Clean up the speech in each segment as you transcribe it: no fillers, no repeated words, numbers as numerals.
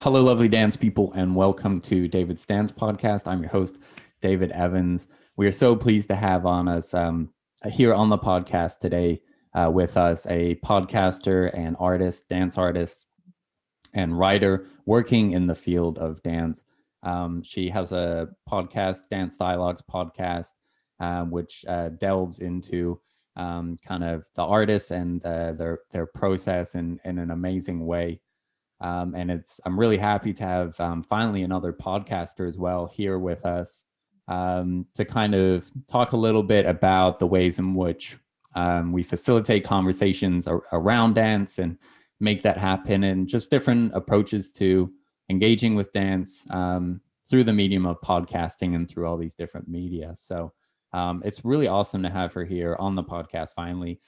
Hello, lovely dance people, and welcome to David's Dance Podcast. I'm your host, David Evans. We are so pleased to have on us here on the podcast today with us a podcaster and artist, dance artist, and writer working in the field of dance. She has a podcast, Dance Dialogues podcast, which delves into kind of the artists and their process in an amazing way. And I'm really happy to have finally another podcaster as well here with us to kind of talk a little bit about the ways in which we facilitate conversations around dance and make that happen, and just different approaches to engaging with dance through the medium of podcasting and through all these different media. So it's really awesome to have her here on the podcast finally.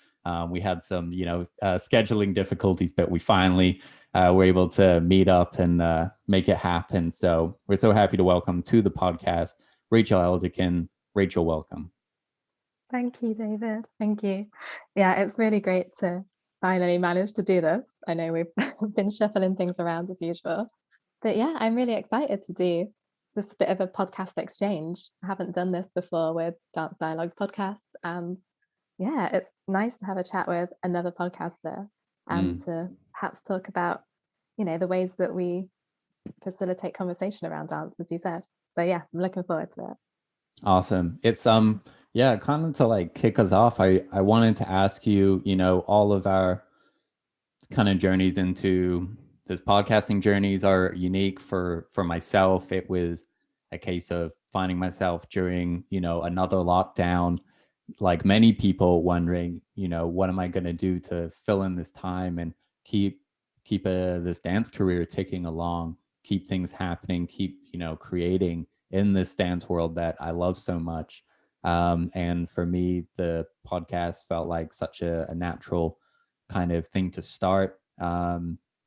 We had some, scheduling difficulties, but we finally were able to meet up and make it happen. So we're so happy to welcome to the podcast Rachel Elderkin. Rachel, welcome. Thank you, David. Thank you. Yeah, it's really great to finally manage to do this. I know we've been shuffling things around as usual, but yeah, I'm really excited to do this bit of a podcast exchange. I haven't done this before with Dance Dialogues podcast, and yeah, it's nice to have a chat with another podcaster and to perhaps talk about, the ways that we facilitate conversation around dance, as you said. So yeah, I'm looking forward to it. Awesome. It's yeah, kind of to like kick us off, I wanted to ask you, all of our kind of journeys into this podcasting journeys are unique. For myself, it was a case of finding myself during, another lockdown, like many people wondering, what am I going to do to fill in this time and keep this dance career ticking along, keep things happening, keep creating in this dance world that I love so much. And for me, the podcast felt like such a natural kind of thing to start,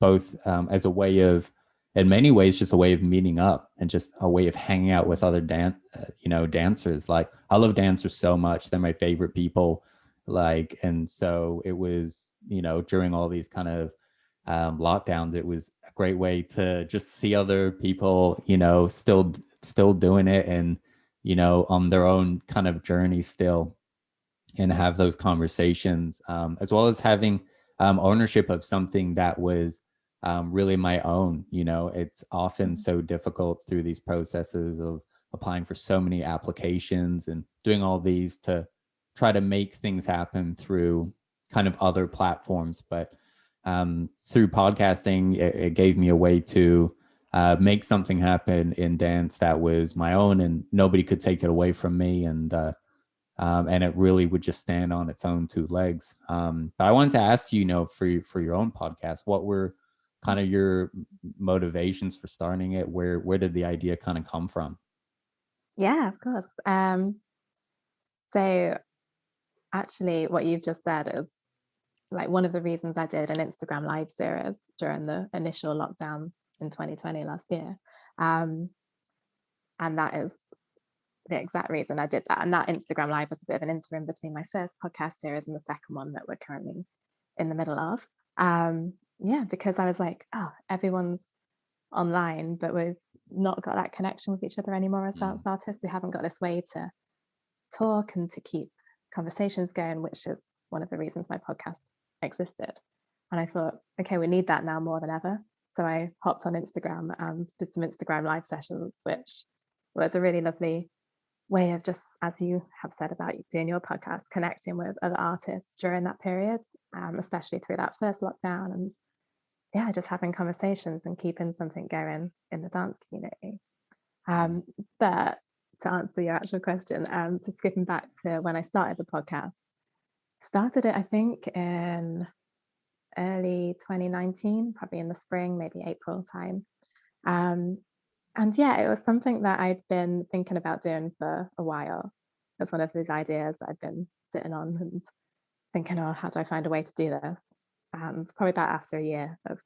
both as a way of, in many ways, just a way of meeting up and just a way of hanging out with other dancers. Like, I love dancers so much; they're my favorite people. Like, and so it was, during all these kind of lockdowns, it was a great way to just see other people, still doing it, and on their own kind of journey still, and have those conversations, as well as having ownership of something that was really my own. It's often so difficult through these processes of applying for so many applications and doing all these to try to make things happen through kind of other platforms. But through podcasting, it gave me a way to make something happen in dance that was my own, and nobody could take it away from me. And it really would just stand on its own two legs. But I wanted to ask you, for your own podcast, what were kind of your motivations for starting it? Where did the idea kind of come from? Yeah, of course. So actually, what you've just said is like one of the reasons I did an Instagram live series during the initial lockdown in 2020 last year. And that is the exact reason I did that. And that Instagram live was a bit of an interim between my first podcast series and the second one that we're currently in the middle of. Yeah, because I was like, oh, everyone's online, but we've not got that connection with each other anymore as dance artists. We haven't got this way to talk and to keep conversations going, which is one of the reasons my podcast existed. And I thought, okay, we need that now more than ever. So I hopped on Instagram and did some Instagram live sessions, which was a really lovely way of, just as you have said about doing your podcast, connecting with other artists during that period, especially through that first lockdown, and yeah, just having conversations and keeping something going in the dance community. But to answer your actual question, to skipping back to when I started the podcast, started it I think in early 2019, probably in the spring, maybe April time. And yeah, it was something that I'd been thinking about doing for a while. It was one of those ideas that I'd been sitting on and thinking, oh, how do I find a way to do this? And probably about after a year of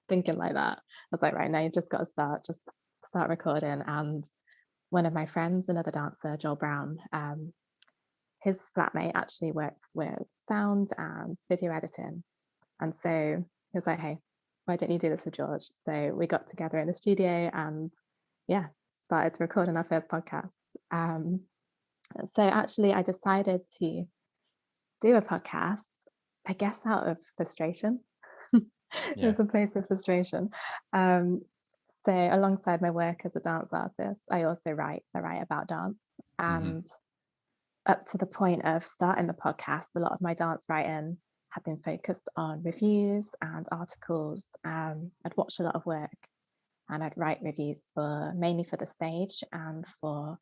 thinking like that, I was like, right, now you've just got to just start recording. And one of my friends, another dancer, Joel Brown, his flatmate actually worked with sound and video editing. And so he was like, hey, why don't you do this with George? So we got together in the studio and started recording our first podcast. So actually I decided to do a podcast, I guess out of frustration. Yeah. It's a place of frustration. So alongside my work as a dance artist, I also write. I write about dance. And up to the point of starting the podcast, a lot of my dance writing had been focused on reviews and articles. I'd watch a lot of work and I'd write reviews mainly for the stage and for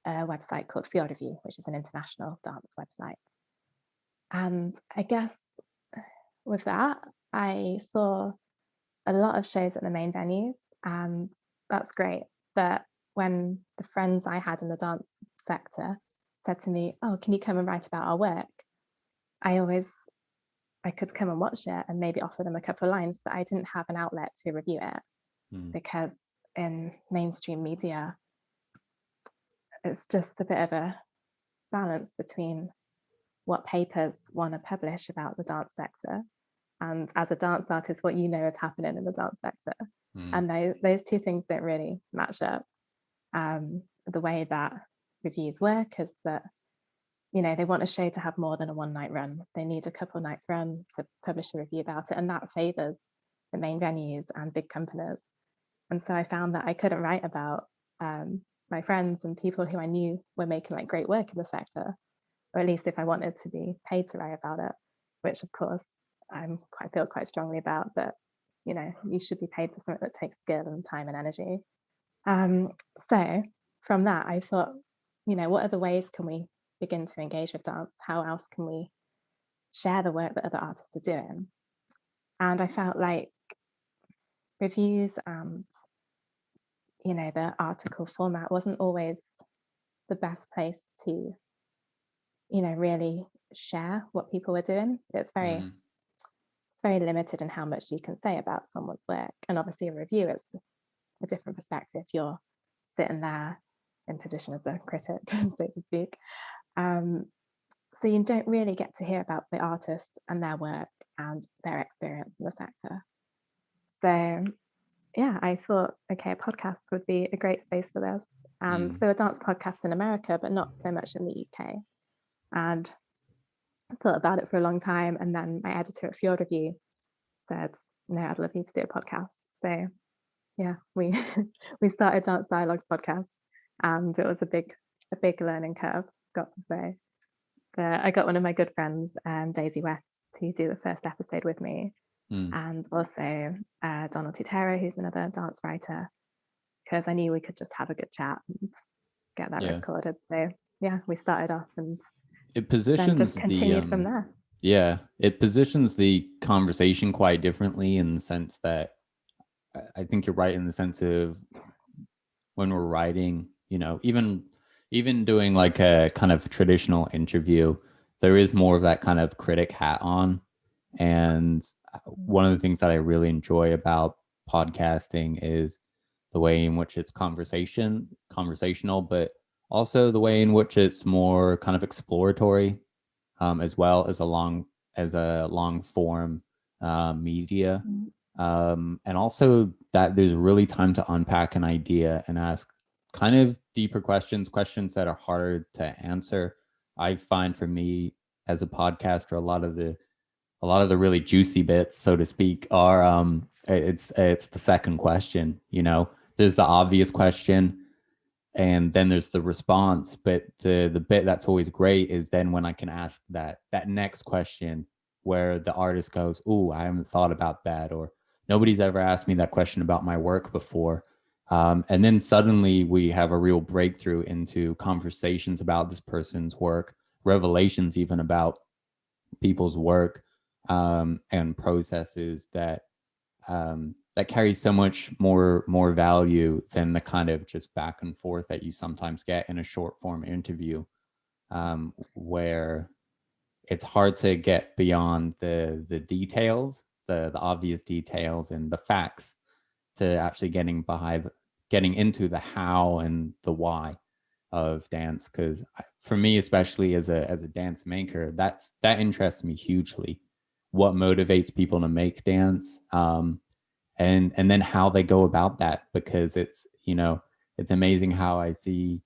a website called Field Review, which is an international dance website. And I guess with that, I saw a lot of shows at the main venues, and that's great. But when the friends I had in the dance sector said to me, "Oh, can you come and write about our work?" I could come and watch it and maybe offer them a couple of lines, but I didn't have an outlet to review it because in mainstream media, it's just a bit of a balance between what papers want to publish about the dance sector and as a dance artist, what you know is happening in the dance sector. And those two things don't really match up. The way that reviews work is that, they want a show to have more than a one night run. They need a couple of nights run to publish a review about it. And that favors the main venues and big companies. And so I found that I couldn't write about my friends and people who I knew were making like great work in the sector, or at least if I wanted to be paid to write about it, which of course I feel quite strongly about, that you should be paid for something that takes skill and time and energy. So from that I thought, what other ways can we begin to engage with dance? How else can we share the work that other artists are doing? And I felt like reviews and the article format wasn't always the best place to really share what people were doing. It's very limited in how much you can say about someone's work. And obviously a review is a different perspective. You're sitting there in position as a critic, so to speak. So you don't really get to hear about the artist and their work and their experience in the sector. So I thought, okay, a podcast would be a great space for this. And there were dance podcasts in America, but not so much in the UK. And I thought about it for a long time. And then my editor at Field Review said, no, I'd love you to do a podcast. So we started Dance Dialogues podcast, and it was a big learning curve, got to say. But I got one of my good friends, Daisy West, to do the first episode with me. And also Donald Tutera, who's another dance writer, because I knew we could just have a good chat and get that recorded. So we started off, and it positions then just continued from there. Yeah, it positions the conversation quite differently in the sense that I think you're right in the sense of when we're writing, even doing like a kind of traditional interview, there is more of that kind of critic hat on. And one of the things that I really enjoy about podcasting is the way in which it's conversational, but also the way in which it's more kind of exploratory, as well as a long form media. And also that there's really time to unpack an idea and ask kind of deeper questions that are harder to answer. I find for me as a podcaster, a lot of the really juicy bits, so to speak, are it's the second question. There's the obvious question, and then there's the response. But the bit that's always great is then when I can ask that next question, where the artist goes, "Ooh, I haven't thought about that," or "Nobody's ever asked me that question about my work before." And then suddenly we have a real breakthrough into conversations about this person's work, revelations even about people's work, and processes that carry so much more value than the kind of just back and forth that you sometimes get in a short form interview, where it's hard to get beyond the details, the obvious details and the facts, to actually getting into the how and the why of dance. Because for me, especially as a dance maker, that interests me hugely. What motivates people to make dance? and then how they go about that, because it's, it's amazing how I see,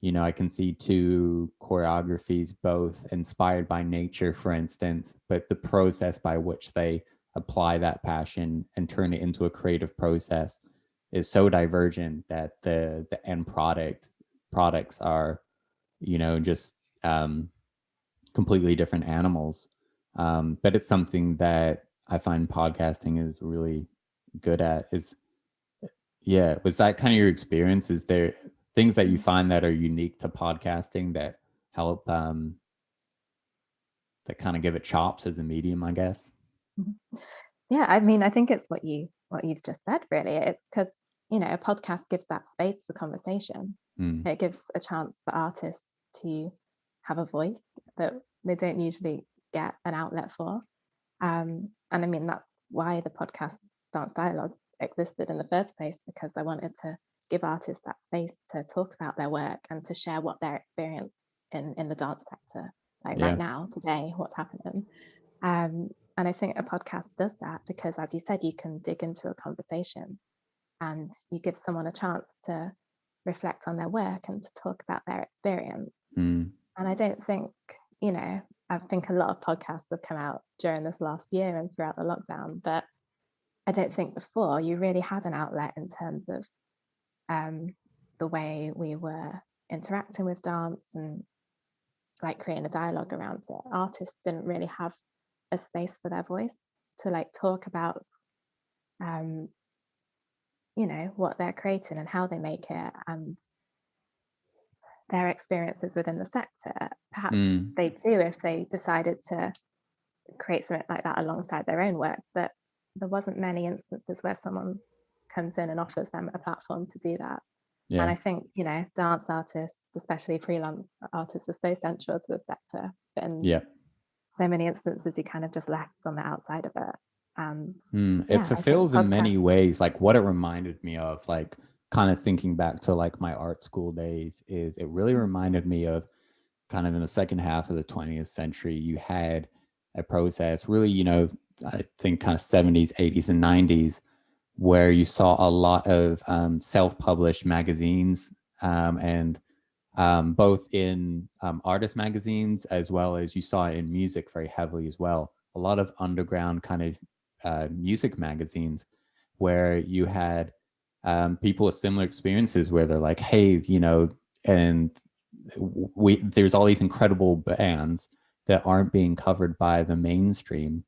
I can see two choreographies, both inspired by nature, for instance, but the process by which they apply that passion and turn it into a creative process is so divergent that the end products are, just completely different animals. But it's something that I find podcasting is really good at. Is Yeah, was that kind of your experience? Is there things that you find that are unique to podcasting that help that kind of give it chops as a medium, I guess? Yeah, I mean, I think it's what you've just said, really. It's because, a podcast gives that space for conversation. Mm, It gives a chance for artists to have a voice that they don't usually get an outlet for. And I mean, that's why the podcast Dance Dialogues existed in the first place, because I wanted to give artists that space to talk about their work and to share what their experience in the dance sector, like yeah. right now, today, what's happening. And I think a podcast does that because, as you said, you can dig into a conversation and you give someone a chance to reflect on their work and to talk about their experience. Mm, And I don't think, you know, I think a lot of podcasts have come out during this last year and throughout the lockdown, but I don't think before you really had an outlet in terms of the way we were interacting with dance and like creating a dialogue around it. Artists didn't really have a space for their voice to like talk about um, what they're creating and how they make it and their experiences within the sector. Perhaps mm, they do if they decided to create something like that alongside their own work, but there wasn't many instances where someone comes in and offers them a platform to do that. And yeah. I think, dance artists, especially freelance artists, are so central to the sector. But in Yeah. so many instances, you kind of just left on the outside of it. And It yeah, I think fulfills in many podcasts. ways, like what it reminded me of, like kind of thinking back to like my art school days, is it really reminded me of kind of in the second half of the 20th century, you had a process really, I think kind of 70s, 80s, and 90s, where you saw a lot of self-published magazines, and both in artist magazines, as well as you saw it in music very heavily as well. A lot of underground kind of music magazines where you had people with similar experiences where they're like, hey, and there's all these incredible bands that aren't being covered by the mainstream.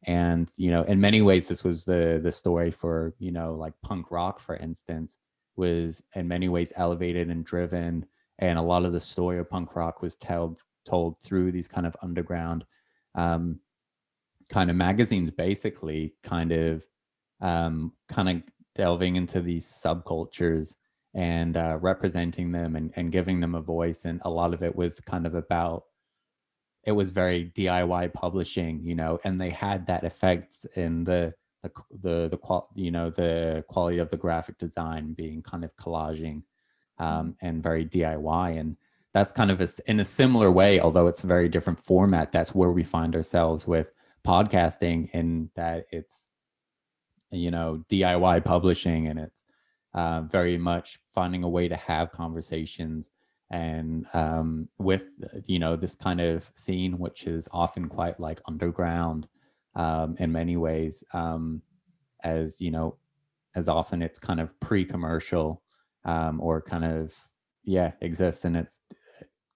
And in many ways this was the story for like punk rock, for instance, was in many ways elevated and driven, and a lot of the story of punk rock was told through these kind of underground um, kind of magazines, basically kind of delving into these subcultures and representing them and giving them a voice. And a lot of it was kind of about, it was very DIY publishing, and they had that effect in the quality of the graphic design being kind of collaging, and very DIY. And that's kind of in a similar way, although it's a very different format. That's where we find ourselves with podcasting, in that it's DIY publishing, and it's very much finding a way to have conversations and with this kind of scene, which is often quite like underground in many ways, as as often it's kind of pre-commercial, or kind of exists, and it's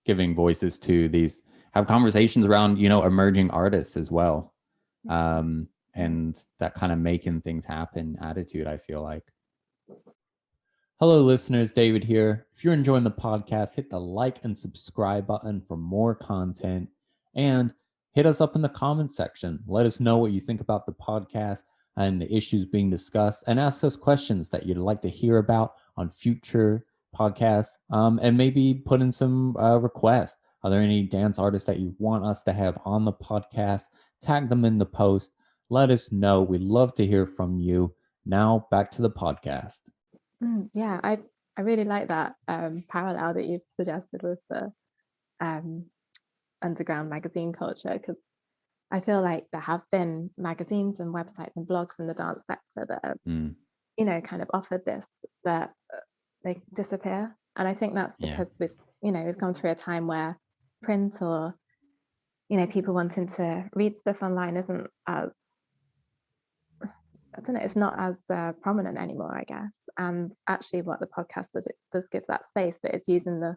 giving voices to these, have conversations around emerging artists as well, and that kind of making things happen attitude, I feel like. Hello, listeners. David here. If you're enjoying the podcast, hit the like and subscribe button for more content, and hit us up in the comments section. Let us know what you think about the podcast and the issues being discussed, and ask us questions that you'd like to hear about on future podcasts, and maybe put in some requests. Are there any dance artists that you want us to have on the podcast? Tag them in the post. Let us know. We'd love to hear from you. Now, back to the podcast. Yeah, I really like that parallel that you've suggested with the um, underground magazine culture, because I feel like there have been magazines and websites and blogs in the dance sector that have, Mm, kind of offered this, but they disappear. And I think that's yeah. because we've gone through a time where print or, people wanting to read stuff online isn't as, I don't know, it's not as prominent anymore, I guess. And actually what the podcast does, it does give that space, but it's using the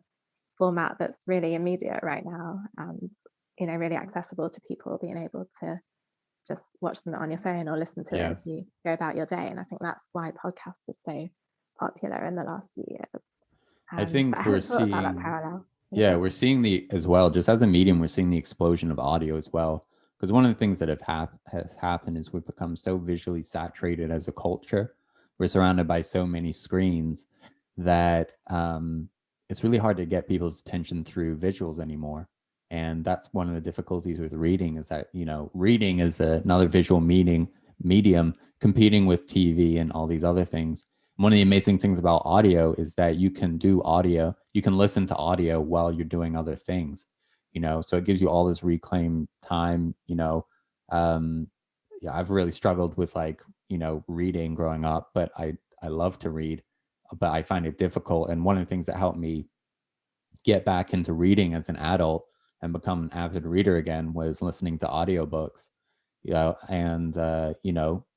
format that's really immediate right now and, really accessible to people, being able to just watch them on your phone or listen to it Yeah. as you go about your day. And I think that's why podcasts are so popular in the last few years. I But I think we're hadn't thought about that seeing, parallel. yeah, we're seeing the as well, just as a medium, we're seeing the explosion of audio as well. Because one of the things that has happened is we've become so visually saturated as a culture. We're surrounded by so many screens that it's really hard to get people's attention through visuals anymore. And that's one of the difficulties with reading, is that, reading is another visual medium competing with TV and all these other things. One of the amazing things about audio is that you can listen to audio while you're doing other things, so it gives you all this reclaimed time. um yeah, I've really struggled with, like, reading growing up, but I love to read, but I find it difficult. And one of the things that helped me get back into reading as an adult and become an avid reader again was listening to audiobooks. And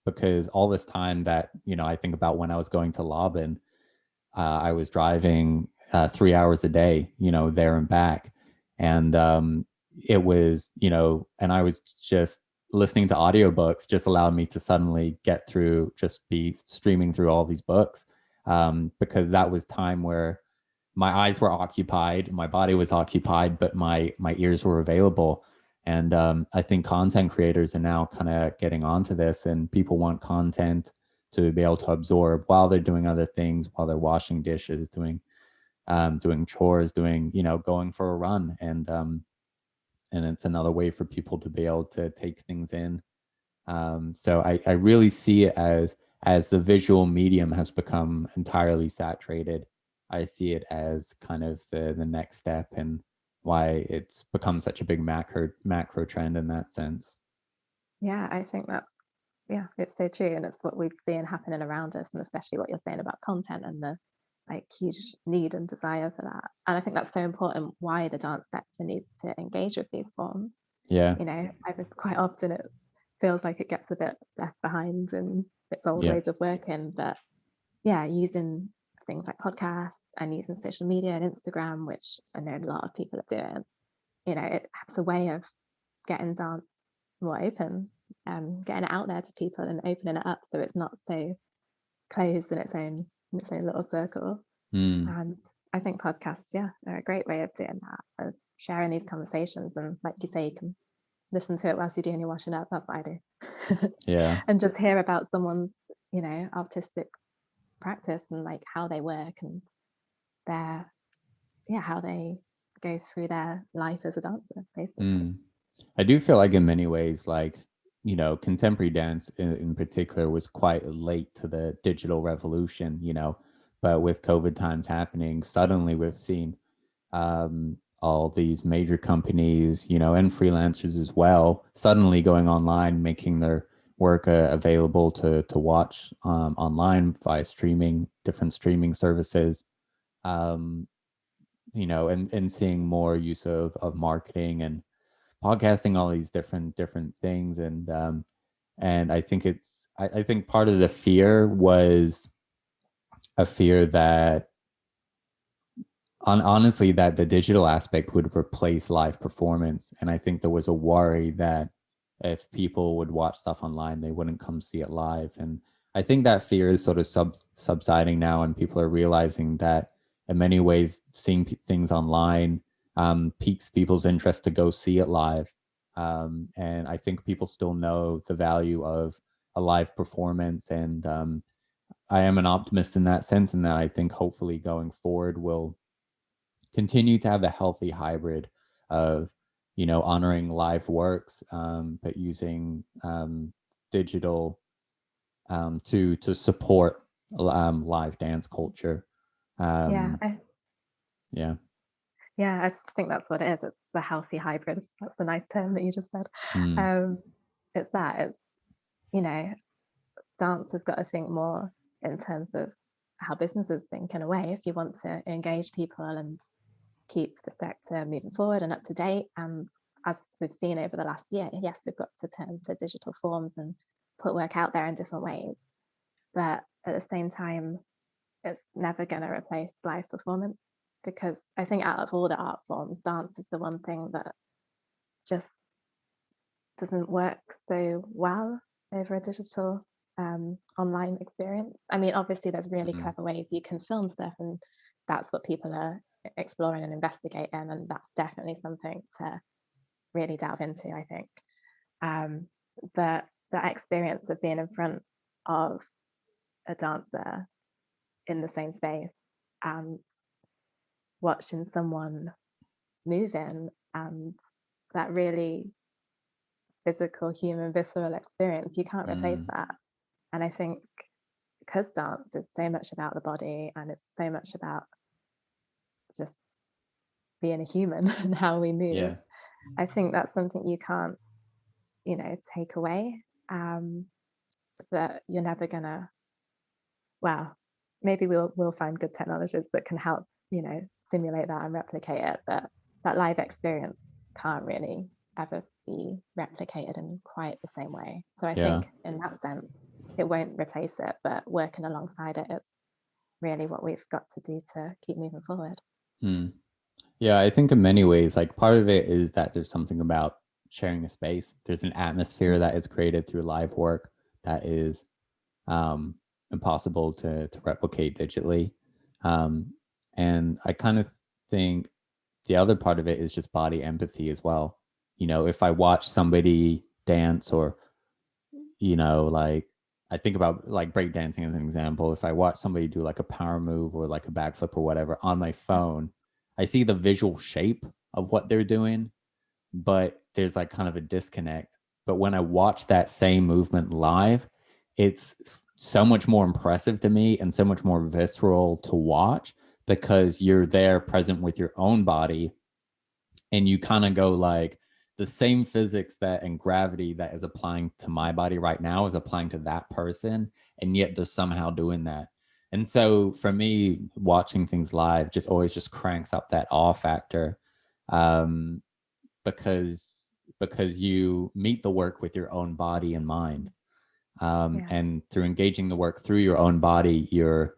because all this time that, I think about when I was going to Laban, I was driving 3 hours a day, there and back. And it was, and I was just listening to audiobooks just allowed me to suddenly get through, just be streaming through all these books, because that was time where my eyes were occupied, my body was occupied, but my ears were available. And I think content creators are now kind of getting onto this, and people want content to be able to absorb while they're doing other things, while they're washing dishes, doing chores, going for a run. And it's another way for people to be able to take things in. So I really see it as the visual medium has become entirely saturated. I see it as kind of the next step, and why it's become such a big macro trend in that sense. Yeah, I think it's so true. And it's what we've seen happening around us, and especially what you're saying about content and the like huge need and desire for that. And I think that's so important why the dance sector needs to engage with these forms. Yeah. I think quite often it feels like it gets a bit left behind in its old Yeah. ways of working. But yeah, using things like podcasts and using social media and Instagram, which I know a lot of people are doing, it's a way of getting dance more open, getting it out there to people and opening it up so it's not so closed in its own little circle. Mm. And I think podcasts, are a great way of doing that, of sharing these conversations. And like you say, you can listen to it whilst you're doing your washing up. That's what I do. Yeah. And just hear about someone's, artistic practice and like how they work and their, how they go through their life as a dancer, basically. Mm. I do feel like in many ways, like, contemporary dance in particular was quite late to the digital revolution, but with COVID times happening, suddenly we've seen all these major companies, and freelancers as well, suddenly going online, making their work available to watch online via different streaming services. um, and seeing more use of marketing and podcasting, all these different things. And I think I think part of the fear was a fear that honestly, that the digital aspect would replace live performance. And I think there was a worry that if people would watch stuff online, they wouldn't come see it live. And I think that fear is sort of subsiding now, and people are realizing that in many ways, seeing things online piques people's interest to go see it live. And I think people still know the value of a live performance. And I am an optimist in that sense, and that I think hopefully going forward will continue to have a healthy hybrid of, honoring live works, but using digital to support live dance culture. Yeah, Yeah. Yeah, I think that's what it is. It's the healthy hybrid. That's the nice term that you just said. Mm, Um, it's that. It's, you know, dance has got to think more in terms of how businesses think in a way. If you want to engage people and keep the sector moving forward and up to date, and as we've seen over the last year, yes, we've got to turn to digital forms and put work out there in different ways. But at the same time, it's never going to replace live performance, because I think out of all the art forms, dance is the one thing that just doesn't work so well over a digital online experience. I mean, obviously, there's really mm, clever ways you can film stuff, and that's what people are exploring and investigating, and that's definitely something to really delve into, I think. Um, but the experience of being in front of a dancer in the same space and watching someone moving, and that really physical, human, visceral experience, you can't replace mm. that. And I think because dance is so much about the body and it's so much about just being a human and how we move, Yeah. I think that's something you can't, take away. Um, that you're never gonna, well, maybe we'll find good technologies that can help, simulate that and replicate it, but that live experience can't really ever be replicated in quite the same way. So I Yeah. think in that sense, it won't replace it, but working alongside it is really what we've got to do to keep moving forward. Mm. Yeah, I think in many ways, like part of it is that there's something about sharing a space. There's an atmosphere that is created through live work that is um, impossible to replicate digitally. Um, and I kind of think the other part of it is just body empathy as well. You know, if I watch somebody dance or, like I think about like breakdancing as an example. If I watch somebody do like a power move or like a backflip or whatever on my phone, I see the visual shape of what they're doing, but there's like kind of a disconnect. But when I watch that same movement live, it's so much more impressive to me and so much more visceral to watch because you're there present with your own body and you kind of go like the same physics that and gravity that is applying to my body right now is applying to that person, and yet they're somehow doing that. And so for me, watching things live just always just cranks up that awe factor, um, because you meet the work with your own body and mind, Yeah. and through engaging the work through your own body, you're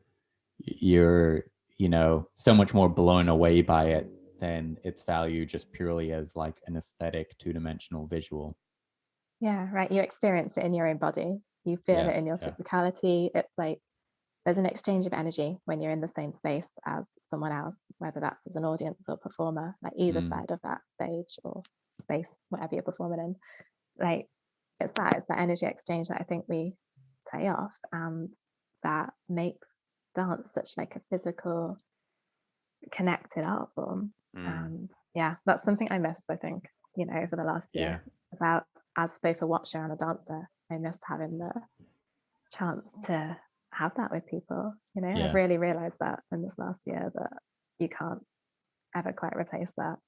so much more blown away by it than its value just purely as like an aesthetic two-dimensional visual. Yeah, right. You experience it in your own body. You feel it Yes. in your Yeah. physicality. It's like there's an exchange of energy when you're in the same space as someone else, whether that's as an audience or performer, like either Mm, side of that stage or space, whatever you're performing in. Like it's that energy exchange that I think we play off, and that makes dance such like a physical, connected art form. mm. And yeah, that's something I miss, I think, over the last Yeah. year. About as both a watcher and a dancer, I miss having the chance to have that with people. I've Yeah. really realized that in this last year that you can't ever quite replace that.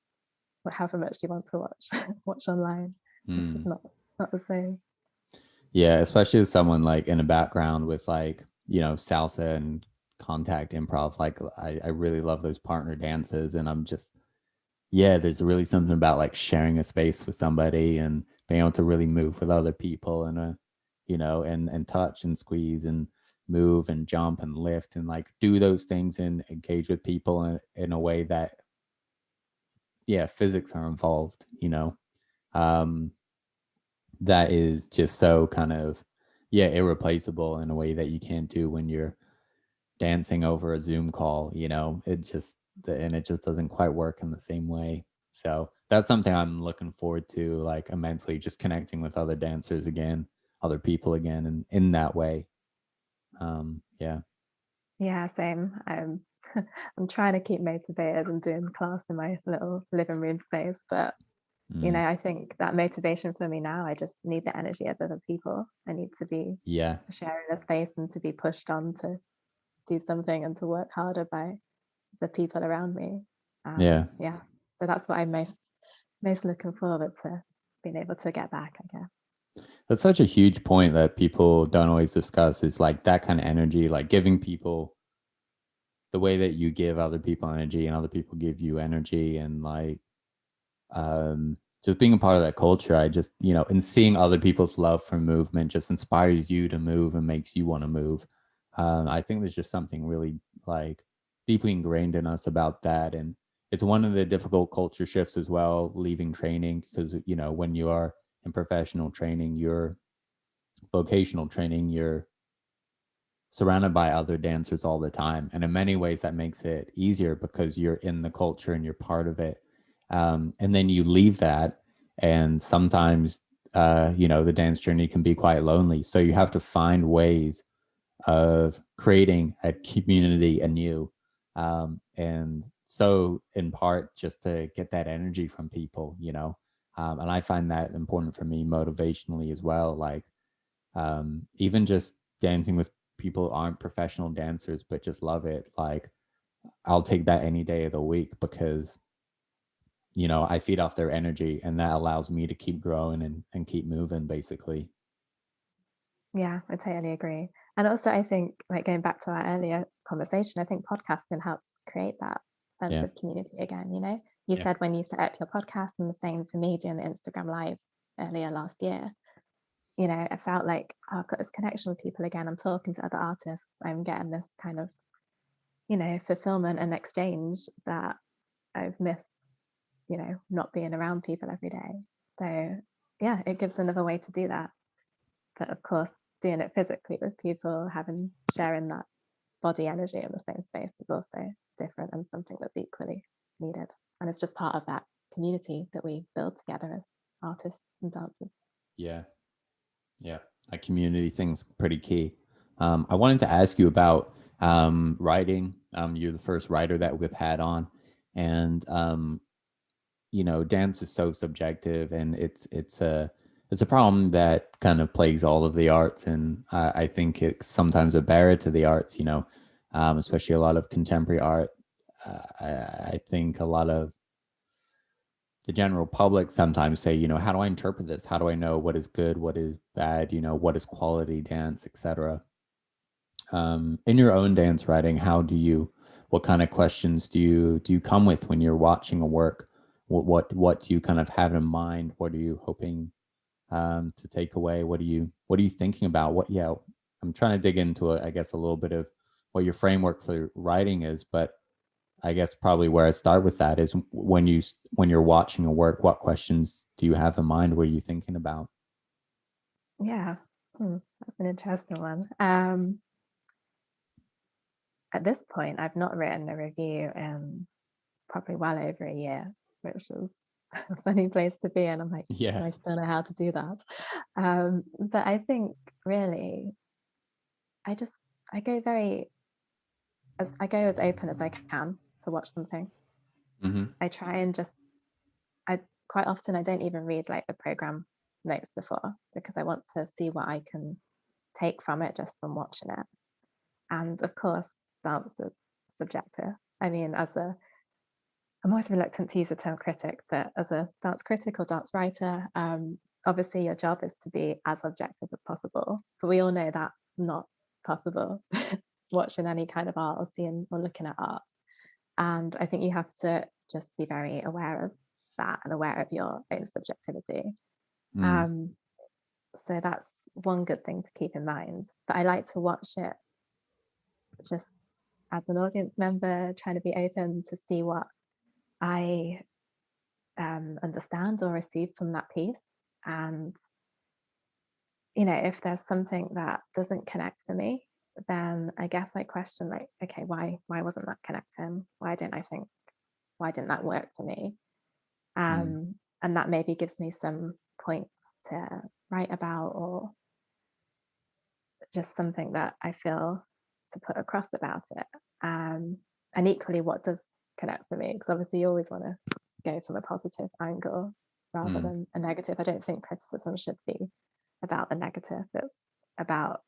However much you want to watch online, it's just Mm. not the same. Yeah, especially as someone like in a background with like, salsa and contact improv. Like I really love those partner dances. And I'm just, yeah, there's really something about like sharing a space with somebody and being able to really move with other people and and touch and squeeze and move and jump and lift and like do those things and engage with people in a way that, yeah, physics are involved. Um, that is just so kind of, yeah, irreplaceable in a way that you can't do when you're dancing over a Zoom call. And it just doesn't quite work in the same way. So that's something I'm looking forward to, like immensely, just connecting with other dancers again, other people again, and in that way. Yeah. Yeah, same. I'm trying to keep motivated and doing class in my little living room space, but Mm, I think that motivation for me now, I just need the energy of other people. I need to be yeah. sharing a space and to be pushed on to do something and to work harder by the people around me. Yeah, so that's what I'm most looking forward to, being able to get back, I guess. That's such a huge point that people don't always discuss, is like that kind of energy, like giving people the way that you give other people energy and other people give you energy, and like just being a part of that culture. I just, and seeing other people's love for movement just inspires you to move and makes you want to move. I think there's just something really like deeply ingrained in us about that. And it's one of the difficult culture shifts as well, leaving training, because, when you are in professional training, you're vocational training, you're surrounded by other dancers all the time. And in many ways, that makes it easier because you're in the culture and you're part of it. And then you leave that, and sometimes, the dance journey can be quite lonely. So you have to find ways of creating a community anew. And so, in part, just to get that energy from people, and I find that important for me motivationally as well. Like, even just dancing with people who aren't professional dancers but just love it, like I'll take that any day of the week, because I feed off their energy, and that allows me to keep growing and keep moving, basically. Yeah, I totally agree. And also, I think, like going back to our earlier conversation, I think podcasting helps create that sense Yeah. of community again. You Yeah. said when you set up your podcast, and the same for me doing the Instagram live earlier last year, I felt like, oh, I've got this connection with people again. I'm talking to other artists. I'm getting this kind of, fulfillment and exchange that I've missed, not being around people every day. So yeah, it gives another way to do that. But of course, doing it physically with people, sharing that body energy in the same space is also different, and something that's equally needed. And it's just part of that community that we build together as artists and dancers. Yeah. Yeah. That community thing's pretty key. I wanted to ask you about writing. You're the first writer that we've had on, and dance is so subjective, and it's a problem that kind of plagues all of the arts, and I think it's sometimes a barrier to the arts. Especially a lot of contemporary art. I think a lot of the general public sometimes say, how do I interpret this? How do I know what is good, what is bad? What is quality dance, etc. In your own dance writing, what kind of questions do you come with when you're watching a work? What do you kind of have in mind? What are you hoping to take away? What are you thinking about? I'm trying to dig into it, I guess, a little bit of what your framework for writing is, but I guess probably where I start with that is when you're watching a work, what questions do you have in mind? What are you thinking about? Yeah, that's an interesting one. At this point, I've not written a review in probably well over a year, which is a funny place to be. And I'm like, do Yeah. I still know how to do that? But I think really, I just I go very as I go as open as I can to watch something. Mm-hmm. I try and I quite often I don't even read like the program notes before, because I want to see what I can take from it just from watching it. And of course, dance is subjective. I mean, I'm always reluctant to use the term critic, but as a dance critic or dance writer, obviously your job is to be as objective as possible. But we all know that's not possible watching any kind of art or seeing or looking at art. And I think you have to just be very aware of that and aware of your own subjectivity. Mm. Um, so that's one good thing to keep in mind. But I like to watch it just as an audience member, trying to be open to see what I understand or receive from that piece. And, if there's something that doesn't connect for me, then I guess I question, like, okay, why wasn't that connecting? Why didn't that work for me? Mm. And that maybe gives me some points to write about, or just something that I feel to put across about it. And equally, what does connect for me? Because obviously, you always want to go from a positive angle rather Mm. than a negative. I don't think criticism should be about the negative. It's about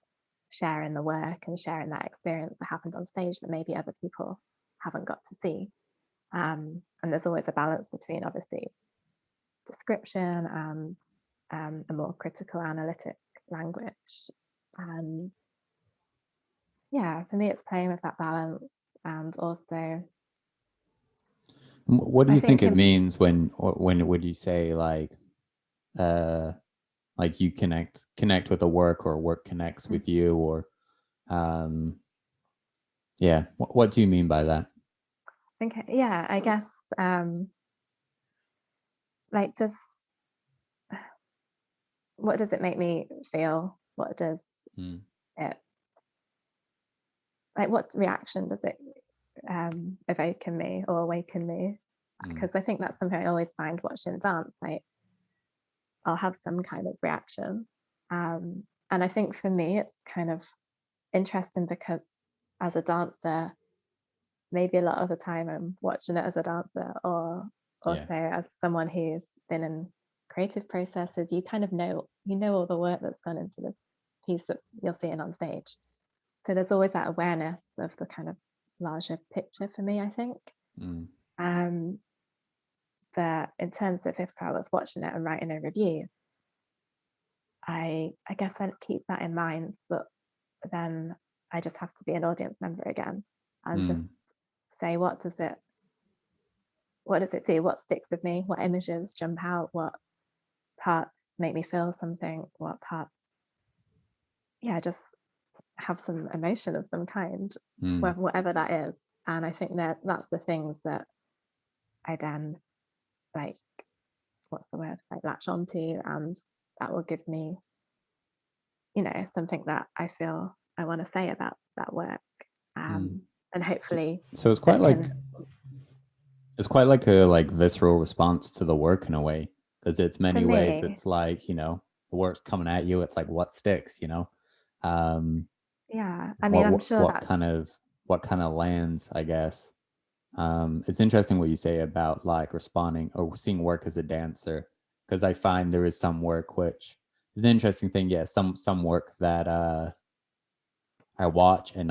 sharing the work and sharing that experience that happened on stage that maybe other people haven't got to see. And there's always a balance between obviously description and a more critical analytic language. And yeah, for me, it's playing with that balance. And also, What do I you think think it means when would you say like you connect with the work, or work connects with you, or yeah, what do you mean by that? okay, yeah, I guess like what does it make me feel? What does it, like, what reaction does it evoke in me or awaken me? Because I think that's something I always find watching dance, like I'll have some kind of reaction. And I think for me, it's kind of interesting because as a dancer, maybe a lot of the time I'm watching it as a dancer, or also as someone who's been in creative processes, you kind of know all the work that's gone into the piece that you're seeing on stage. So there's always that awareness of the kind of larger picture for me, I think. But in terms of if I was watching it and writing a review, I guess I'd keep that in mind, but then I just have to be an audience member again and just say, what does it do? What sticks with me? What images jump out? What parts make me feel something? What parts, just have some emotion of some kind, whatever that is. And I think that that's the things that I then like, what's the word? Like latch onto, and that will give me, something that I feel I want to say about that work. And hopefully, so it's quite a visceral response to the work in a way, because it's many ways it's like, the work's coming at you, it's like what sticks, yeah, I mean, I'm sure what kind of lands, I guess. It's interesting what you say about like responding or seeing work as a dancer, because I find there is some work which is an interesting thing. Yeah, some work that I watch and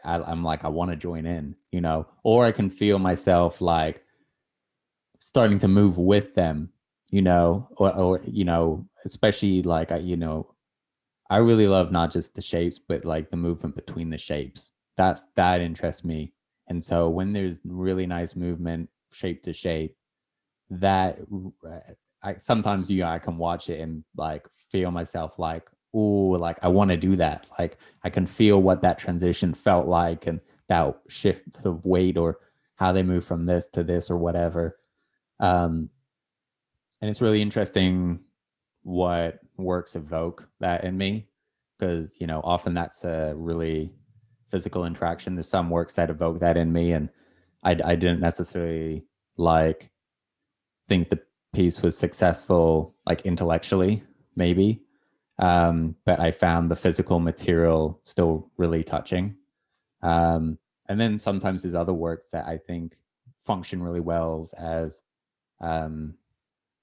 I'm like, I want to join in, or I can feel myself like starting to move with them, or especially like I really love not just the shapes, but like the movement between the shapes. That interests me. And so when there's really nice movement, shape to shape, that I sometimes I can watch it and like feel myself like, oh, like I want to do that. Like I can feel what that transition felt like, and that shift of weight, or how they move from this to this or whatever. And it's really interesting what works evoke that in me, because often that's a really physical interaction. There's some works that evoke that in me, and I didn't necessarily like think the piece was successful like intellectually, maybe, but I found the physical material still really touching. And then sometimes there's other works that I think function really well as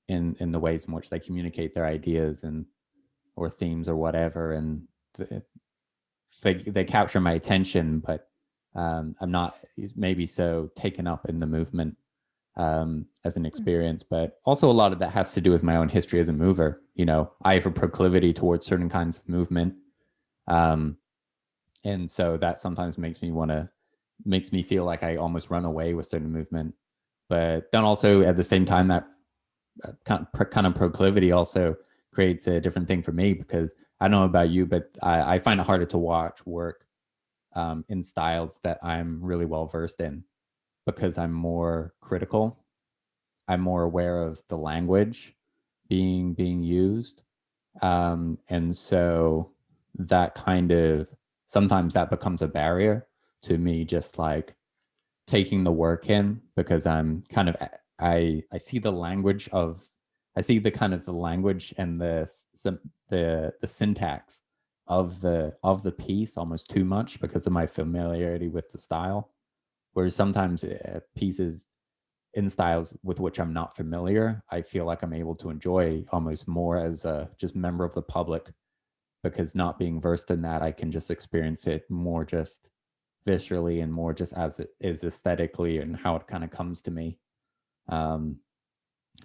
in the ways in which they communicate their ideas and or themes or whatever, and they capture my attention, but I'm not maybe so taken up in the movement as an experience. But also a lot of that has to do with my own history as a mover. I have a proclivity towards certain kinds of movement, and so that sometimes makes me feel like I almost run away with certain movement. But then also at the same time, that kind of proclivity also creates a different thing for me, because I don't know about you, but I find it harder to watch work in styles that I'm really well versed in, because I'm more critical. I'm more aware of the language being used, and so that kind of sometimes that becomes a barrier to me just like taking the work in, because I'm kind of I see the language of I see the kind of the language and the syntax of the piece almost too much because of my familiarity with the style, whereas sometimes pieces in styles with which I'm not familiar, I feel like I'm able to enjoy almost more as a just member of the public, because not being versed in that, I can just experience it more just viscerally and more just as it is aesthetically and how it kind of comes to me.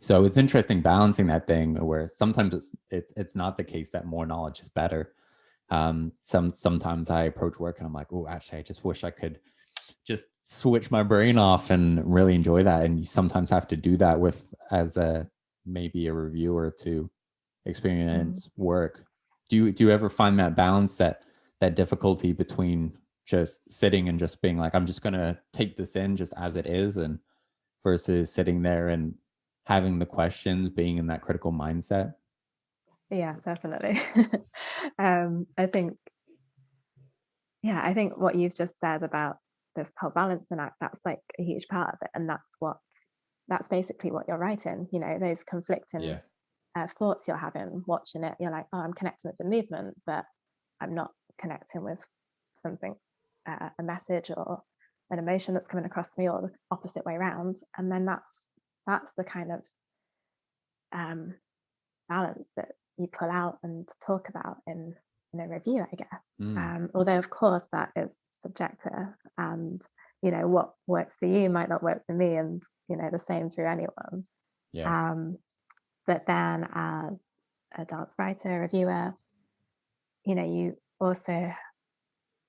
So it's interesting balancing that thing where sometimes it's not the case that more knowledge is better. Sometimes I approach work and I'm like, oh, actually, I just wish I could just switch my brain off and really enjoy that. And you sometimes have to do that with as a maybe a reviewer to experience work. Do you ever find that balance, that difficulty between just sitting and just being like, I'm just gonna take this in just as it is, and versus sitting there and having the questions, being in that critical mindset? Yeah, definitely. I think, I think what you've just said about this whole balancing act, that's like a huge part of it. And that's basically what you're writing, those conflicting thoughts you're having, watching it. You're like, oh, I'm connecting with the movement, but I'm not connecting with something, a message or an emotion that's coming across to me, or the opposite way around. And then that's the kind of balance that you pull out and talk about in a review, I guess. Although of course that is subjective, and what works for you might not work for me, and the same for anyone. But then as a dance writer, reviewer, you also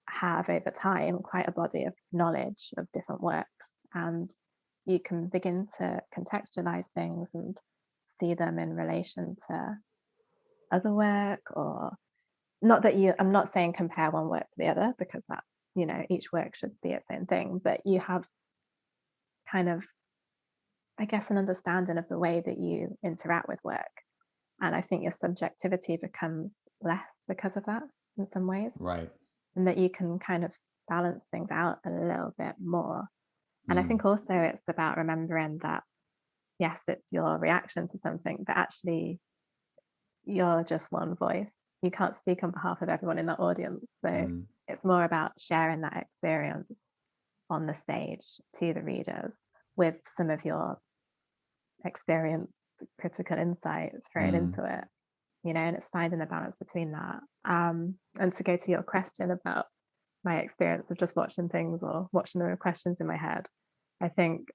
have over time quite a body of knowledge of different works, and you can begin to contextualize things and see them in relation to other work. Or not that I'm not saying compare one work to the other, because that, each work should be its own thing, but you have kind of, I guess, an understanding of the way that you interact with work. And I think your subjectivity becomes less because of that in some ways. Right. And that you can kind of balance things out a little bit more. And I think also it's about remembering that, yes, it's your reaction to something, but actually you're just one voice. You can't speak on behalf of everyone in that audience. So it's more about sharing that experience on the stage to the readers with some of your experience, critical insight thrown into it, and it's finding a balance between that. And to go to your question about my experience of just watching things or watching the questions in my head, I think,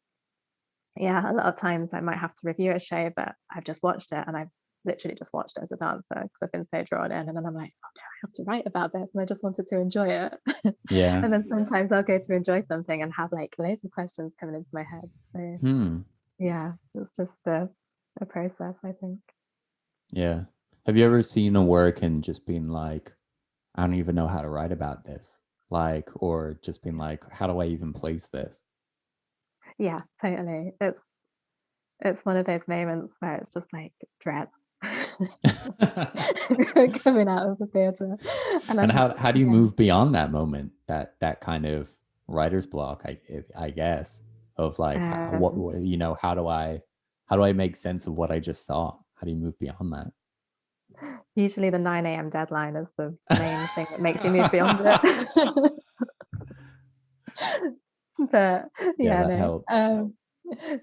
a lot of times I might have to review a show, but I've just watched it, and I've literally just watched it as a dancer because I've been so drawn in, and then I'm like, oh no, I have to write about this, and I just wanted to enjoy it. And then sometimes I'll go to enjoy something and have like loads of questions coming into my head. So it's just a process, I think. Have you ever seen a work and just been like, I don't even know how to write about this, like, or just been like, how do I even place this? Yeah, totally. It's one of those moments where it's just like dread coming out of the theater. And how do you move beyond that moment, that kind of writer's block, I guess, of like, what how do I make sense of what I just saw? How do you move beyond that? Usually the 9 a.m. deadline is the main thing that makes you move beyond it. But that helps.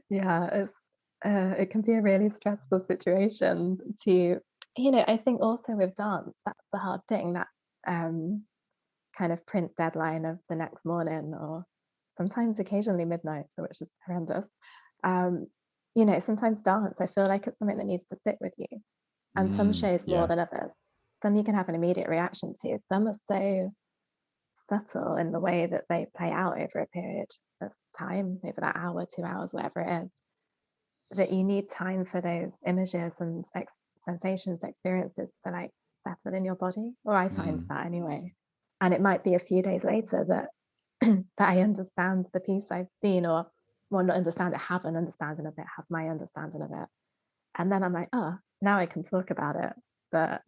It's it can be a really stressful situation to, I think also with dance, that's the hard thing, that kind of print deadline of the next morning, or sometimes occasionally midnight, which is horrendous. Sometimes dance, I feel like it's something that needs to sit with you, and some shows more than others. Some you can have an immediate reaction to. Some are so subtle in the way that they play out over a period of time, over that hour, 2 hours, whatever it is, that you need time for those images and sensations, experiences to like settle in your body, or I find that anyway. And it might be a few days later that that I understand the piece I've seen, or well, not understand it, have an understanding of it, have my understanding of it, and then I'm like, oh, now I can talk about it. But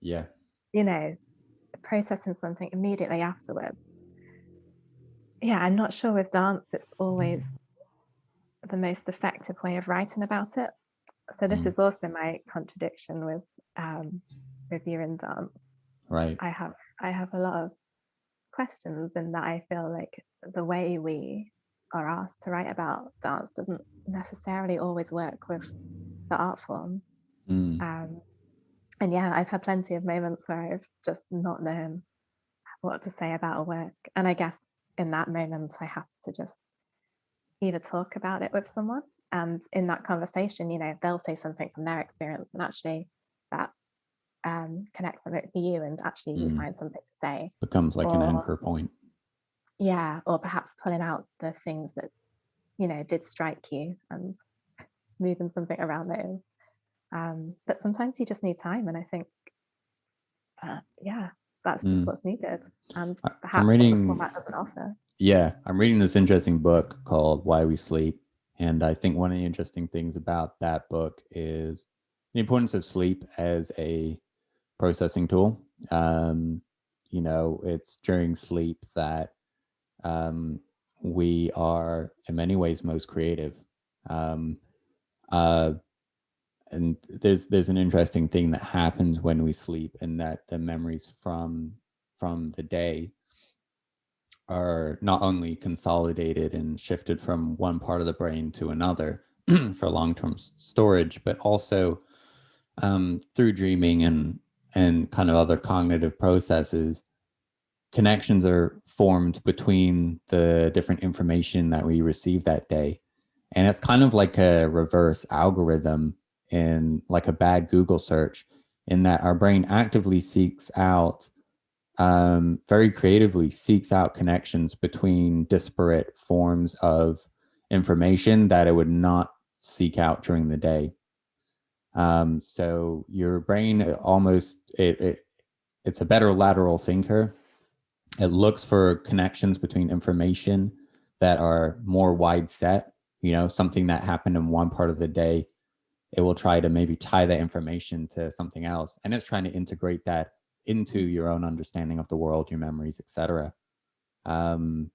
processing something immediately afterwards, I'm not sure with dance it's always the most effective way of writing about it. So this is also my contradiction with reviewing dance. Right. I have a lot of questions in that I feel like the way we are asked to write about dance doesn't necessarily always work with the art form. And I've had plenty of moments where I've just not known what to say about a work. And I guess in that moment, I have to just either talk about it with someone, and in that conversation, they'll say something from their experience, and actually that connects something for you, and actually you find something to say. Becomes like an Or anchor point. yeah, or perhaps pulling out the things that did strike you and moving something around those. But sometimes you just need time, and I think that's just what's needed, and perhaps what the format doesn't offer. Yeah, I'm reading this interesting book called Why We Sleep, and I think one of the interesting things about that book is the importance of sleep as a processing tool. It's during sleep that we are in many ways most creative. And there's an interesting thing that happens when we sleep, and that the memories from the day are not only consolidated and shifted from one part of the brain to another for long-term storage, but also through dreaming and kind of other cognitive processes, connections are formed between the different information that we receive that day. And it's kind of like a reverse algorithm in like a bad Google search, in that our brain actively seeks out, very creatively seeks out connections between disparate forms of information that it would not seek out during the day. So your brain it's a better lateral thinker. It looks for connections between information that are more wide set, something that happened in one part of the day. It will try to maybe tie that information to something else. And it's trying to integrate that into your own understanding of the world, your memories, etc. And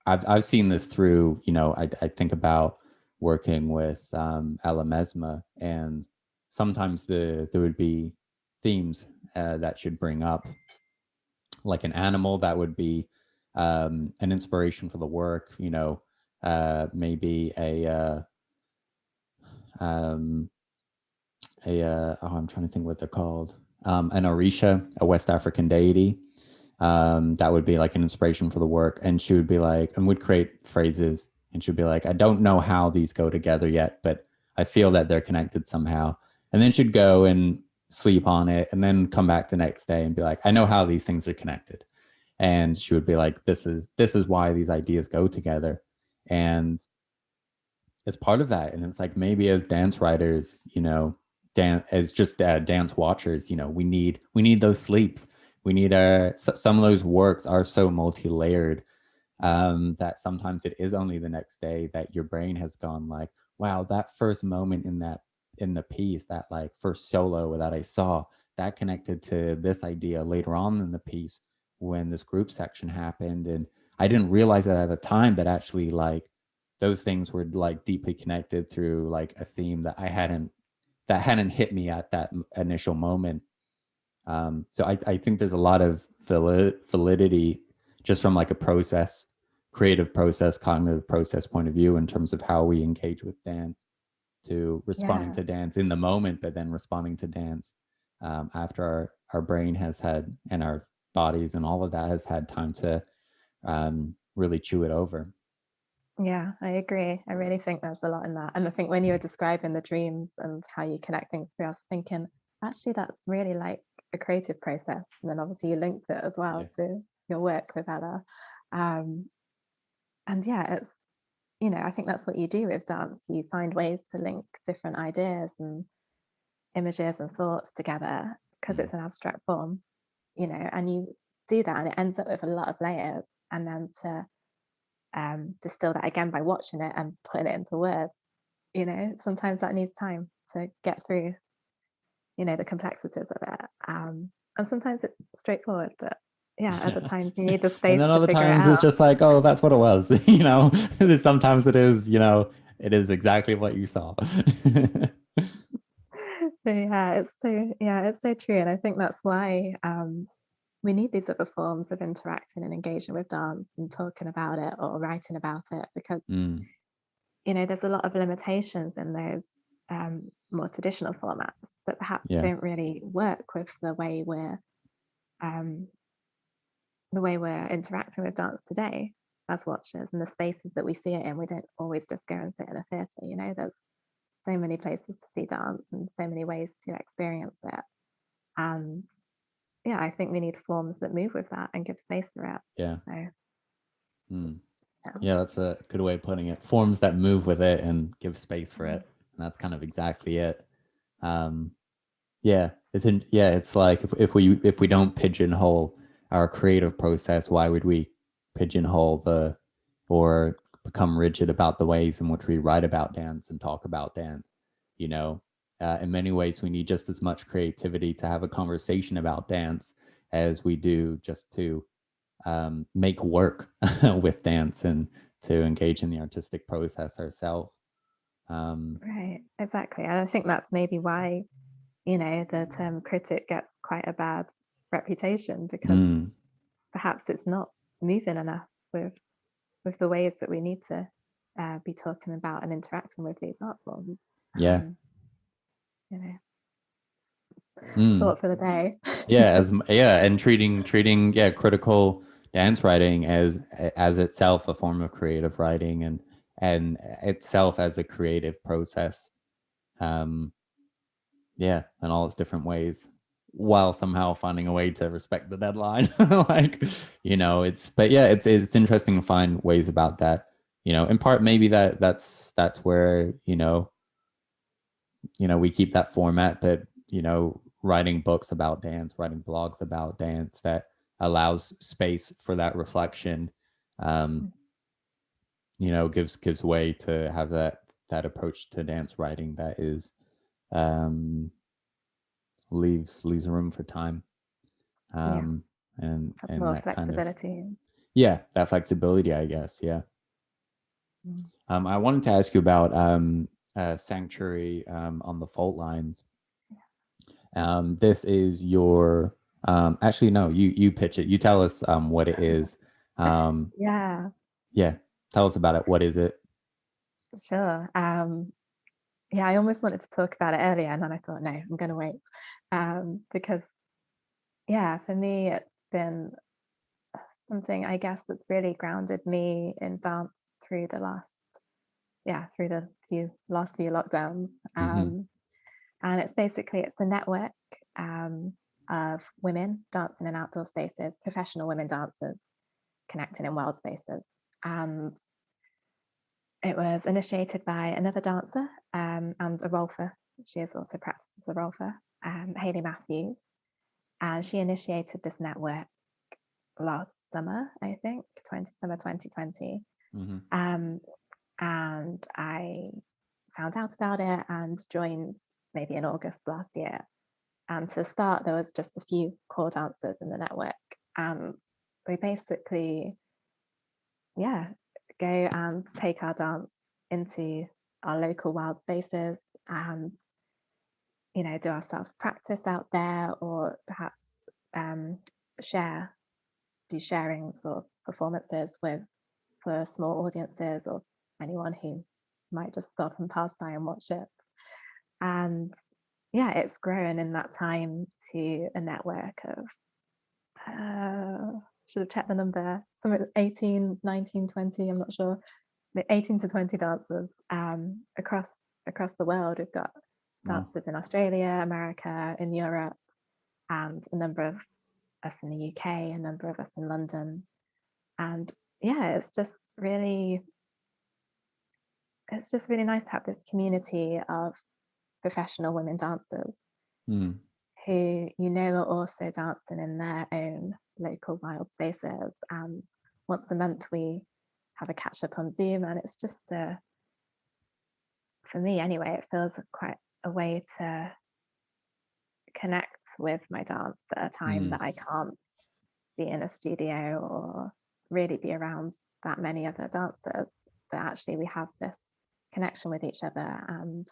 I've seen this through, I think about working with Ella Mesma, and sometimes there would be themes that should bring up, like an animal that would be an inspiration for the work, maybe I'm trying to think what they're called. An Orisha, a West African deity, that would be like an inspiration for the work. And she would be like, and would create phrases, and she'd be like, I don't know how these go together yet, but I feel that they're connected somehow. And then she'd go and sleep on it, and then come back the next day and be like, I know how these things are connected. And she would be like, this is why these ideas go together. And it's part of that. And it's like, maybe as dance writers, as just dance watchers, we need those sleeps. We need some of those works are so multi-layered, that sometimes it is only the next day that your brain has gone like, wow, that first moment in the piece, that like first solo that I saw, that connected to this idea later on in the piece when this group section happened. And I didn't realize that at the time, but actually like those things were like deeply connected through like a theme that hadn't hit me at that initial moment. So I think there's a lot of validity just from like a creative process, cognitive process point of view, in terms of how we engage with dance, to responding to dance in the moment, but then responding to dance after our brain has had, and our bodies and all of that have had time to really chew it over. Yeah, I agree. I really think there's a lot in that. And I think when you were describing the dreams and how you connect things through, I was thinking, actually, that's really like a creative process. And then obviously you linked it as well to your work with Ella. And yeah, it's, I think that's what you do with dance. You find ways to link different ideas and images and thoughts together because it's an abstract form, and you do that and it ends up with a lot of layers. And then to distill that again by watching it and putting it into words, sometimes that needs time to get through, the complexities of it. And sometimes it's straightforward, but yeah, other times you need the space and then other to figure times it out. It's just like, oh, that's what it was. Sometimes it is, it is exactly what you saw. So it's so true. And I think that's why we need these other forms of interacting and engaging with dance and talking about it or writing about it, because there's a lot of limitations in those more traditional formats that perhaps don't really work with the way we're the way we're interacting with dance today as watchers, and the spaces that we see it in. We don't always just go and sit in a theatre, you know, there's so many places to see dance and so many ways to experience it. And yeah, I think we need forms that move with that and give space for it. Yeah. So, Yeah, that's a good way of putting it. Forms that move with it and give space for it. And that's kind of exactly it. Yeah, it's like if we don't pigeonhole our creative process, why would we pigeonhole or become rigid about the ways in which we write about dance and talk about dance? You know, in many ways, we need just as much creativity to have a conversation about dance as we do just to make work with dance and to engage in the artistic process ourselves. right, exactly. And I think that's maybe why, you know, the term critic gets quite a bad reputation, because perhaps it's not moving enough with the ways that we need to be talking about and interacting with these art forms. Yeah. You know, thought for the day. And treating critical dance writing as itself a form of creative writing and itself as a creative process. In all its different ways, while somehow finding a way to respect the deadline. Like, you know, it's interesting to find ways about that. You know, in part maybe that's where, we keep that format, but writing books about dance, writing blogs about dance, that allows space for that reflection, gives way to have that approach to dance writing that is leaves room for time, and that's more that flexibility. kind of, that flexibility, I guess. I wanted to ask you about Sanctuary on the Fault Lines. This is your actually no, you pitch it, you tell us what it is. Yeah, tell us about it. What is it? sure. Yeah, I almost wanted to talk about it earlier, and then I thought, no, I'm going to wait, because for me it's been something, I guess, that's really grounded me in dance through the last few lockdowns. And it's a network of women dancing in outdoor spaces, professional women dancers connecting in wild spaces. And it was initiated by another dancer and a rolfer. She is also practiced as a rolfer, Hayley Matthews. And she initiated this network last summer, I think, summer 2020. And I found out about it and joined maybe in August last year. And to start, there was just a few core dancers in the network. And we basically, go and take our dance into our local wild spaces and, do our self-practice out there, or perhaps do sharings or performances for small audiences or anyone who might just stop and pass by and watch it. And it's grown in that time to a network of should have checked the number, something 18, 19, 20, I'm not sure, 18 to 20 dancers across the world. We've got dancers in Australia, America, in Europe, and a number of us in the UK, a number of us in London. And it's just really nice to have this community of professional women dancers who are also dancing in their own local wild spaces. And once a month we have a catch up on Zoom, and it's just for me anyway, it feels quite a way to connect with my dance at a time that I can't be in a studio or really be around that many other dancers, but actually we have this connection with each other and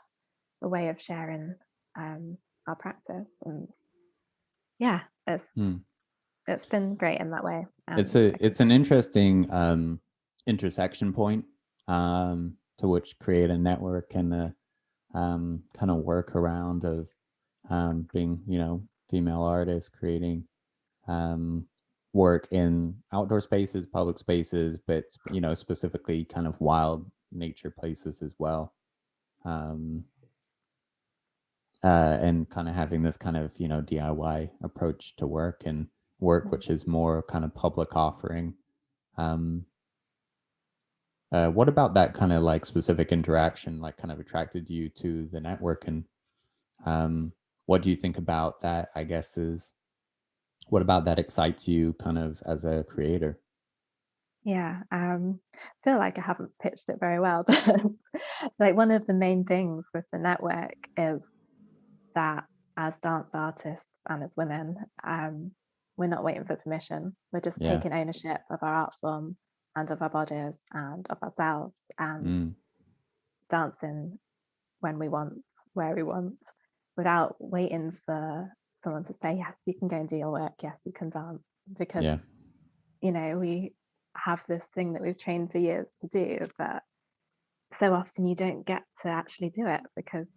a way of sharing our practice. And it's been great in that way. It's an interesting intersection point to which create a network and the kind of work around of being female artists creating work in outdoor spaces, public spaces, but specifically kind of wild nature places as well. Um, and kind of having this kind of DIY approach to work, and work which is more kind of public offering. Um, what about that kind of like specific interaction like kind of attracted you to the network, and what do you think about that? I guess is what about that excites you kind of as a creator? Yeah, feel like I haven't pitched it very well, but like one of the main things with the network is that as dance artists and as women, we're not waiting for permission. We're just Yeah. taking ownership of our art form and of our bodies and of ourselves, and Mm, dancing when we want, where we want, without waiting for someone to say, yes, you can go and do your work, yes, you can dance. Because, yeah. we have this thing that we've trained for years to do, but so often you don't get to actually do it because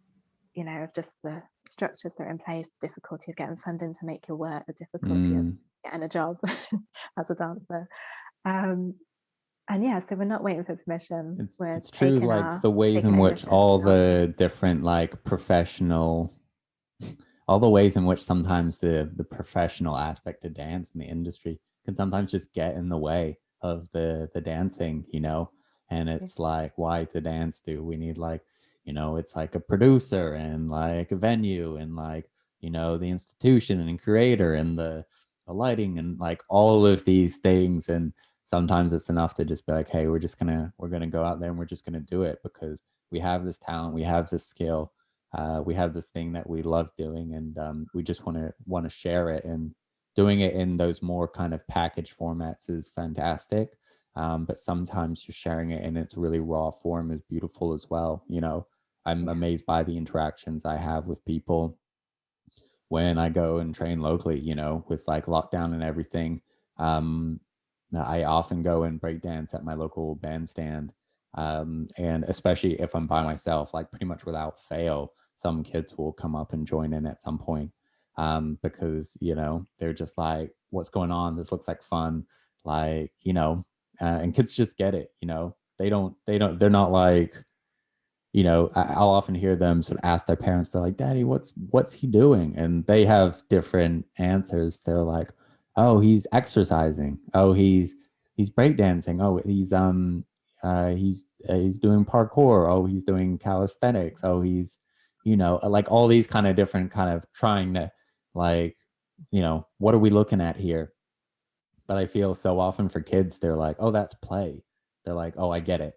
of just the structures that are in place, the difficulty of getting funding to make your work, the difficulty of Mm. getting a job as a dancer. Um, and yeah, so we're not waiting for permission. We're It's true, taking like the ways taking in which ownership all and dancing. the different like professional, all the ways in which sometimes the professional aspect of dance in the industry can sometimes just get in the way of the dancing, and Yeah. it's like, why to dance do we need like, it's like a producer and like a venue and like, the institution and creator and the lighting and like all of these things. And sometimes it's enough to just be like, hey, we're gonna go out there and we're just gonna do it because we have this talent, we have this skill, we have this thing that we love doing, and we just want to share it. And doing it in those more kind of package formats is fantastic. But sometimes just sharing it in its really raw form is beautiful as well. I'm Yeah. amazed by the interactions I have with people when I go and train locally, with like lockdown and everything. Um, I often go and break dance at my local bandstand. And especially if I'm by myself, like pretty much without fail, some kids will come up and join in at some point. Because, they're just like, what's going on? This looks like fun. Like, and kids just get it, they're not like, I'll often hear them sort of ask their parents, they're like, Daddy, what's he doing? And they have different answers. They're like, oh, he's exercising. Oh, he's breakdancing. Oh, he's doing parkour. Oh, he's doing calisthenics. Oh, he's, like all these kind of different kind of trying to like, what are we looking at here? But I feel so often for kids, they're like, oh, that's play. They're like, oh, I get it,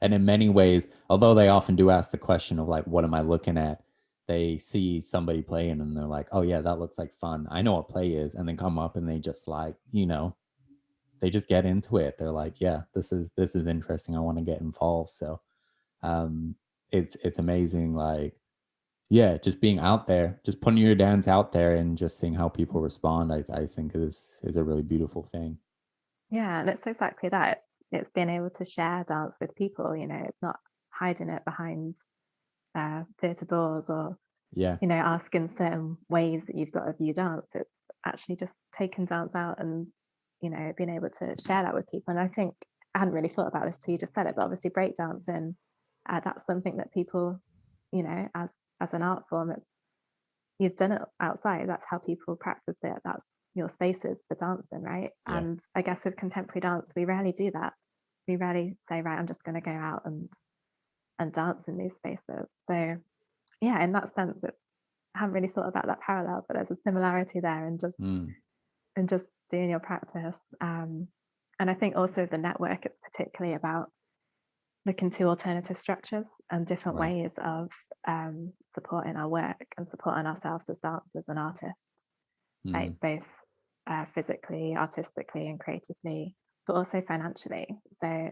And in many ways, although they often do ask the question of like, what am I looking at? They see somebody playing and they're like, oh, yeah, that looks like fun. I know what play is. And then come up and they just like, they just get into it. They're like, yeah, this is interesting. I want to get involved. So um, it's amazing. Like, yeah, just being out there, just putting your dance out there and just seeing how people respond, I think is a really beautiful thing. Yeah, and it's exactly that. It's being able to share dance with people, it's not hiding it behind theatre doors or, Yeah. asking certain ways that you've got to view dance. It's actually just taking dance out and, being able to share that with people. And I think I hadn't really thought about this till you just said it, but obviously breakdancing, that's something that people, as an art form, you've done it outside. That's how people practice it. That's your spaces for dancing, right? Yeah. And I guess with contemporary dance, we rarely do that. We rarely say, right, I'm just going to go out and dance in these spaces. So yeah, in that sense, I haven't really thought about that parallel, but there's a similarity there, Mm. and just doing your practice. And I think also the network, it's particularly about looking to alternative structures and different Right. ways of supporting our work and supporting ourselves as dancers and artists, like Mm. both physically, artistically, and creatively, but also financially. So,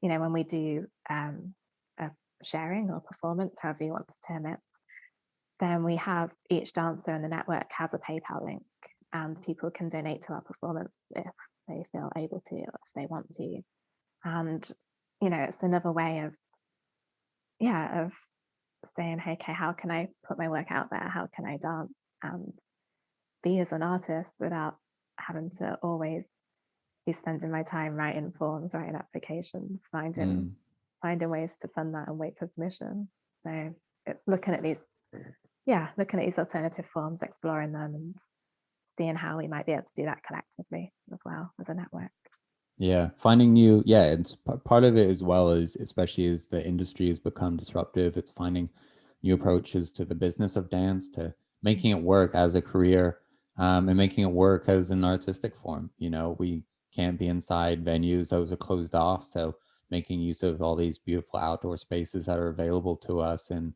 when we do a sharing or performance, however you want to term it, then we have each dancer in the network has a PayPal link, and people can donate to our performance if they feel able to, or if they want to. And, it's another way of, yeah, of saying, hey, okay, how can I put my work out there? How can I dance and be as an artist without having to always be spending my time writing forms, writing applications, finding ways to fund that and wait for permission. So it's looking at these alternative forms, exploring them, and seeing how we might be able to do that collectively as well as a network. Yeah, finding new, yeah, it's part of it as well, as especially as the industry has become disruptive. It's finding new approaches to the business of dance, to making it work as a career, and making it work as an artistic form. You know, we can't be inside venues; those are closed off. So making use of all these beautiful outdoor spaces that are available to us, and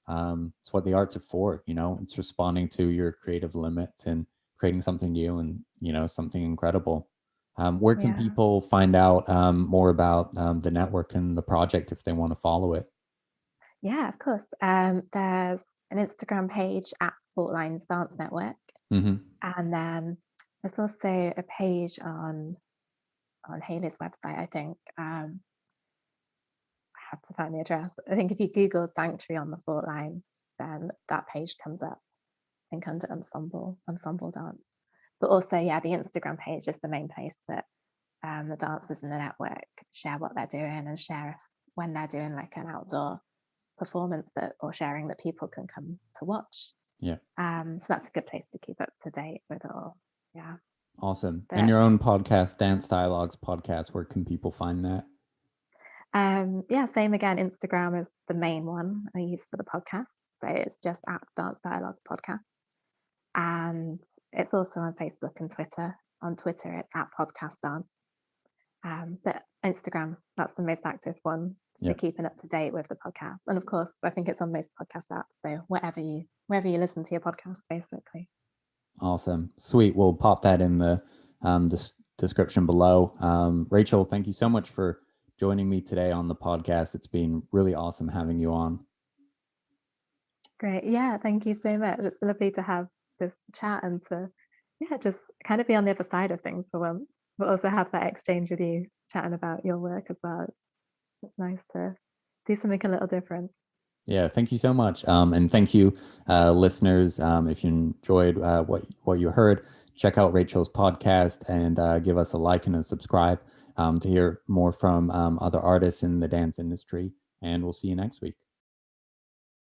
it's what the arts are for. You know, it's responding to your creative limits and creating something new and, you know, something incredible. Where can people find out more about the network and the project if they want to follow it? Yeah, of course. There's an Instagram page at Fault Lines Dance Network, and then there's also a page on Haley's website. I think I have to find the address. I think if you Google Sanctuary on the Fault Line, then that page comes up. I think under ensemble dance. But also, yeah, the Instagram page is the main place that the dancers in the network share what they're doing and share when they're doing like an outdoor performance or sharing that people can come to watch. Yeah. So that's a good place to keep up to date with it all. Yeah. Awesome. And your own podcast, Dance Dialogues podcast, where can people find that? Yeah, same again. Instagram is the main one I use for the podcast. So it's just at Dance Dialogues Podcast. And it's also on Facebook and Twitter. On Twitter, it's at Podcast Dance. But Instagram, that's the most active one for keeping up to date with the podcast. And of course, I think it's on most podcast apps. So wherever you listen to your podcast, basically. Awesome. Sweet. We'll pop that in the description below. Rachel, thank you so much for joining me today on the podcast. It's been really awesome having you on. Great. Yeah, thank you so much. It's lovely to have this chat and to just kind of be on the other side of things for once, but also have that exchange with you, chatting about your work as well. It's nice to do something a little different. Yeah, thank you so much. And thank you, listeners. If you enjoyed what you heard, check out Rachel's podcast and give us a like and a subscribe to hear more from other artists in the dance industry. And we'll see you next week.